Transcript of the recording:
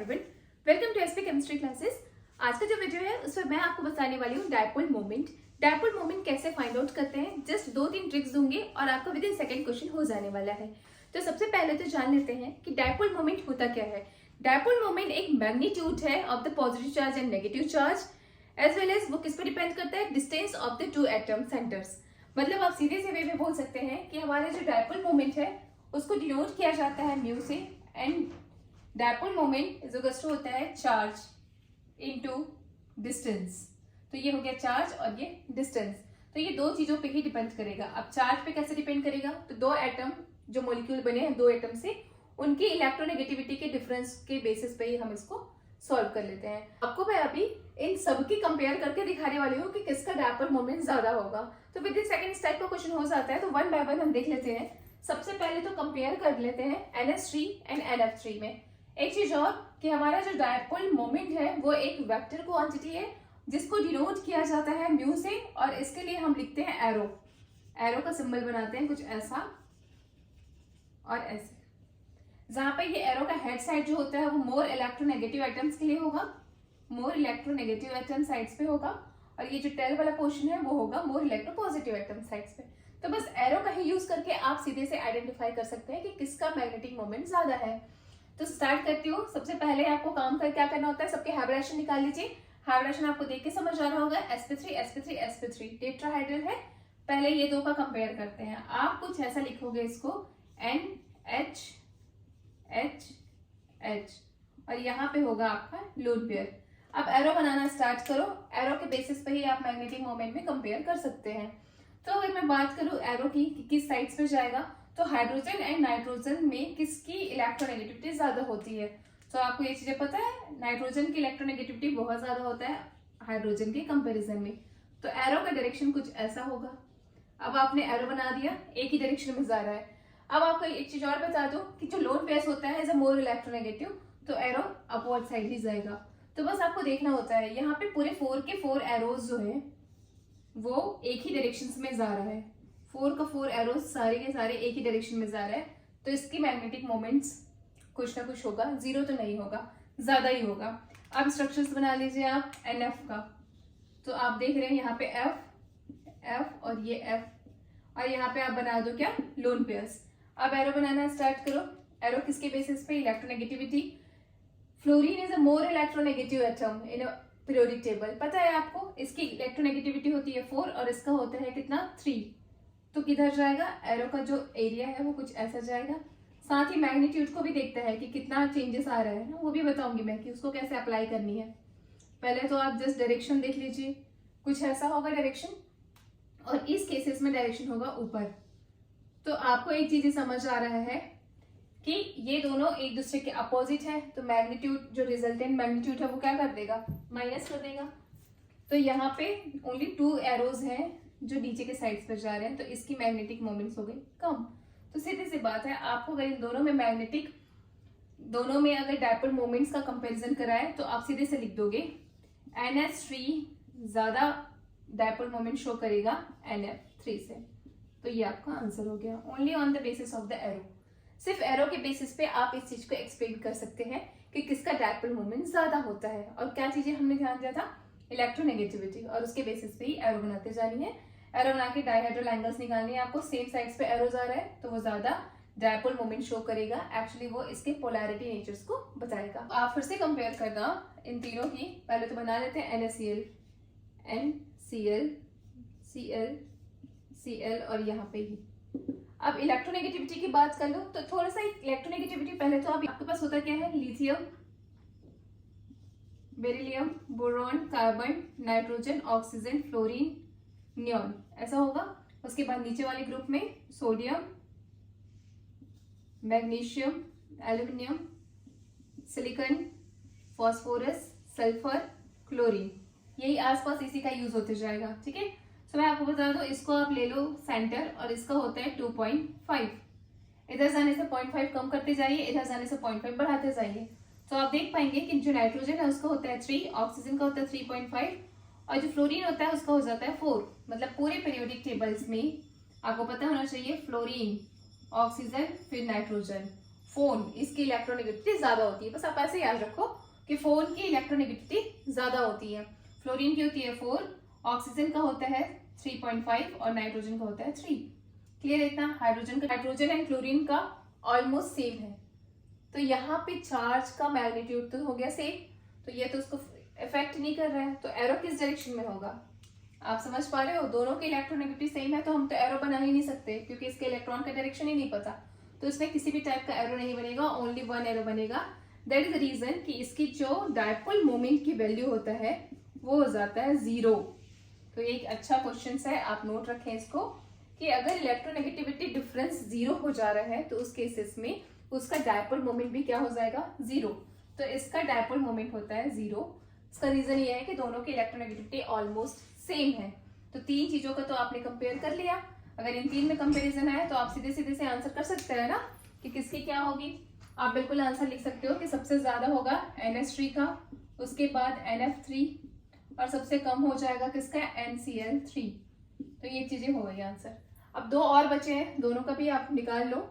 Everyone, welcome to SP chemistry classes. आज का जो वीडियो है उसमें मैं आपको बताने वाली हूँ डायपोल मोमेंट। डायपोल मोमेंट कैसे फाइंड आउट करते हैं, जस्ट 2-3 ट्रिक्स दूंगी और आपका विद इन सेकंड क्वेश्चन हो जाने वाला है। तो सबसे पहले तो जान लेते हैं कि डायपोल मोमेंट होता क्या है। डायपोल मोमेंट एक मैग्नीट्यूड है of the positive charge and negative charge, as well as वो किस पर डिपेंड करता है, distance of the two atom centres. मतलब आप सीधे से वे में बोल सकते हैं कि हमारा जो डायपोल मोमेंट है उसको डिनोट किया जाता है म्यू से, and dipole moment is equal to होता है चार्ज इनटू डिस्टेंस। तो ये हो गया चार्ज और ये डिस्टेंस। तो ये दो चीजों पे ही डिपेंड करेगा। अब चार्ज पे कैसे डिपेंड करेगा, तो दो एटम जो मॉलिक्यूल बने हैं दो एटम से, उनकी इलेक्ट्रोनेगेटिविटी के डिफरेंस के बेसिस पे ही हम इसको सॉल्व कर लेते हैं। आपको मैं अभी इन सबकी कंपेयर करके दिखाने वाली हूँ कि किसका डायपोल मोमेंट ज्यादा होगा। तो विद इन सेकंड इस टाइप का क्वेश्चन हो जाता है, तो वन बाय वन हम देख लेते हैं। सबसे पहले तो कंपेयर कर लेते हैं NH3 एंड NF3 में। एक चीज और कि हमारा जो डायपोल मोमेंट है वो एक वेक्टर क्वांटिटी है जिसको डिनोट किया जाता है म्यू से, और इसके लिए हम लिखते हैं एरो। एरो का सिंबल बनाते हैं कुछ ऐसा और ऐसे, जहां पे ये एरो का हेड साइड जो होता है वो मोर इलेक्ट्रोनेगेटिव एटम्स के लिए होगा, मोर इलेक्ट्रोनेगेटिव एटम साइड्स पे होगा, और ये जो टेल वाला पोर्शन है वो होगा मोर इलेक्ट्रोपॉजिटिव एटम साइड्स पे। तो बस एरो का ही यूज करके आप सीधे से आइडेंटिफाई कर सकते हैं कि किसका मैग्नेटिक मोमेंट ज्यादा है। तो स्टार्ट करती हूँ। सबसे पहले आपको काम कर क्या करना होता है, सबके हाइब्रिडेशन निकाल लीजिए। हाइब्रिडेशन आपको देख के समझ आ रहा होगा, sp3 sp3 sp3 टेट्राहाइड्रल है। पहले ये दो का कंपेयर करते हैं। आप कुछ ऐसा लिखोगे इसको NH H H, और यहाँ पे होगा आपका लोन पेयर। अब एरो बनाना स्टार्ट करो। एरो के बेसिस पे ही आप मैग्नेटिक मोमेंट में कंपेयर कर सकते हैं। तो अगर मैं बात करूं एरो की कि किस साइड्स पे जाएगा, तो हाइड्रोजन एंड नाइट्रोजन में किसकी इलेक्ट्रोनेगेटिविटी ज्यादा होती है। तो आपको ये चीजें पता है, नाइट्रोजन की इलेक्ट्रोनेगेटिविटी बहुत ज्यादा होता है हाइड्रोजन के कंपैरिजन में। तो एरो का डायरेक्शन कुछ ऐसा होगा। अब आपने एरो बना दिया, एक ही डायरेक्शन में जा रहा है। अब आपको एक चीज और बता दो कि जो लोन पेयर्स होता है एज अ मोर इलेक्ट्रोनेगेटिव, तो एरो अपवर्ड साइड ही जाएगा। तो बस आपको देखना होता है यहाँ पे पूरे 4 के 4 एरोज जो है वो एक ही डायरेक्शन में जा रहा है। 4 का 4 एरोज सारे के सारे एक ही डायरेक्शन में जा रहा है, तो इसकी मैग्नेटिक मोमेंट्स कुछ ना कुछ होगा, जीरो तो नहीं होगा, ज्यादा ही होगा। अब स्ट्रक्चर्स बना लीजिए आप NF का। तो आप देख रहे हैं यहाँ पे F और ये F, और यहाँ पे आप बना दो क्या, लोन पेयर्स। अब एरो बनाना स्टार्ट करो। एरो किसके बेसिस पे, electronegativity. Fluorine is a more electronegative atom in periodic table. पता है आपको, इसकी इलेक्ट्रोनेगेटिविटी होती है 4 और इसका होता है कितना, 3। तो किधर जाएगा, एरो का जो एरिया है वो कुछ ऐसा जाएगा। साथ ही मैग्नीट्यूड को भी देखता है कि कितना चेंजेस आ रहा है ना, वो भी बताऊंगी मैं कि उसको कैसे अप्लाई करनी है। पहले तो आप जस्ट डायरेक्शन देख लीजिए, कुछ ऐसा होगा डायरेक्शन, और इस केसेस में डायरेक्शन होगा ऊपर। तो आपको एक चीज समझ आ रहा है कि ये दोनों एक दूसरे के अपोजिट है, तो मैग्नीट्यूड जो रिजल्टेंट मैग्नीट्यूड है वो क्या कर देगा, माइनस कर देगा। तो यहाँ पे ओनली 2 एरोज हैं जो नीचे के साइड्स पर जा रहे हैं, तो इसकी मैग्नेटिक मोमेंट्स हो गई कम। तो सीधी सी बात है, आपको अगर इन दोनों में अगर डायपोल मोमेंट्स का कंपैरिजन कराए तो आप सीधे से लिख दोगे NH3 ज्यादा डायपोल मोमेंट शो करेगा NF3 से। तो ये आपका आंसर हो गया, only on the basis of the arrow. सिर्फ एरो के बेसिस पे आप इस चीज को एक्सप्लेन कर सकते हैं कि किसका डायपोल मोमेंट ज्यादा होता है। और क्या चीजें हमने ध्यान दिया था, इलेक्ट्रोनेगेटिविटी, और उसके बेसिस पे ही एरो बनाते जानी है। एरो बना के डायहेड्रल एंगल्स निकालनी है आपको। सेम साइड्स पे एरो जा रहा है तो वो ज्यादा डायपोल मोमेंट शो करेगा। एक्चुअली वो इसके पोलैरिटी नेचर्स को बताएगा। आप फिर से कंपेयर करना इन तीनों की। पहले तो बना लेते हैं NaCl, NCl, Cl, Cl, और यहाँ पे ही। अब इलेक्ट्रोनेगेटिविटी की बात कर लो तो थोड़ा सा इलेक्ट्रोनेगेटिविटी पहले तो आपके पास होता क्या है, lithium, beryllium, boron, carbon, nitrogen, oxygen, fluorine, neon, ऐसा होगा। उसके बाद नीचे वाले ग्रुप में sodium, magnesium, aluminium, silicon, phosphorus, sulphur, chlorine, यही आसपास इसी का यूज होते जाएगा। ठीक है, तो मैं आपको बता दूं, इसको आप ले लो सेंटर, और इसका होता है 2.5। इधर जाने से 0.5 कम करते जाइए, इधर जाने से 0.5 बढ़ाते जाइए। तो आप देख पाएंगे कि जो नाइट्रोजन है उसका होता है 3, ऑक्सीजन का होता है 3.5, और जो फ्लोरीन होता है उसका हो जाता है 4। मतलब पूरे पीरियोडिक टेबल्स में आपको पता होना चाहिए फ्लोरीन, ऑक्सीजन, फिर नाइट्रोजन, फोन, इसकी इलेक्ट्रोनेगेटिविटी ज्यादा होती है। बस आप ऐसे याद रखो कि फोन की इलेक्ट्रोनेगेटिविटी ज्यादा होती है। फ्लोरीन की होती है 4, ऑक्सीजन का होता है 3.5 और नाइट्रोजन का होता है 3। क्लियर इतना? हाइड्रोजन एंड क्लोरीन का ऑलमोस्ट सेम है, तो यहाँ पे चार्ज का मैग्नीट्यूड तो हो गया सेम, तो ये तो उसको इफेक्ट नहीं कर रहा है, तो एरो किस डायरेक्शन में होगा? आप समझ पा रहे हो? दोनों की इलेक्ट्रोनेगेटिविटी सेम है तो हम तो एरो बना ही नहीं सकते क्योंकि इसके इलेक्ट्रॉन का डायरेक्शन ही नहीं पता, तो इसमें किसी भी टाइप का एरो नहीं बनेगा, ओनली वन एरो बनेगा। दैट इज द रीजन कि इसकी जो डायपोल मोमेंट की वैल्यू होता है वो हो जाता है 0। तो ये एक अच्छा क्वेश्चन है, आप नोट रखें इसको कि अगर इलेक्ट्रोनेगेटिविटी डिफरेंस 0 हो जा रहा है तो उस केसेस में उसका डायपोल मोमेंट भी क्या हो जाएगा? 0। तो इसका डायपोल मोमेंट होता है 0। इसका रीजन ये है कि दोनों की इलेक्ट्रोनेगेटिविटी ऑलमोस्ट सेम है। तो तीन चीजों का तो आपने कंपेयर कर लिया। अगर इन तीन में कंपेरिजन है तो आप सीधे सीधे से आंसर कर सकते हैं ना कि किसकी क्या होगी। आप बिल्कुल आंसर लिख सकते हो कि सबसे ज्यादा होगा NH3 का, उसके बाद NF3 और सबसे कम हो जाएगा किसका? NCl3। तो ये चीजें हो गई आंसर। अब दो और बचे हैं, दोनों का भी आप निकाल लो।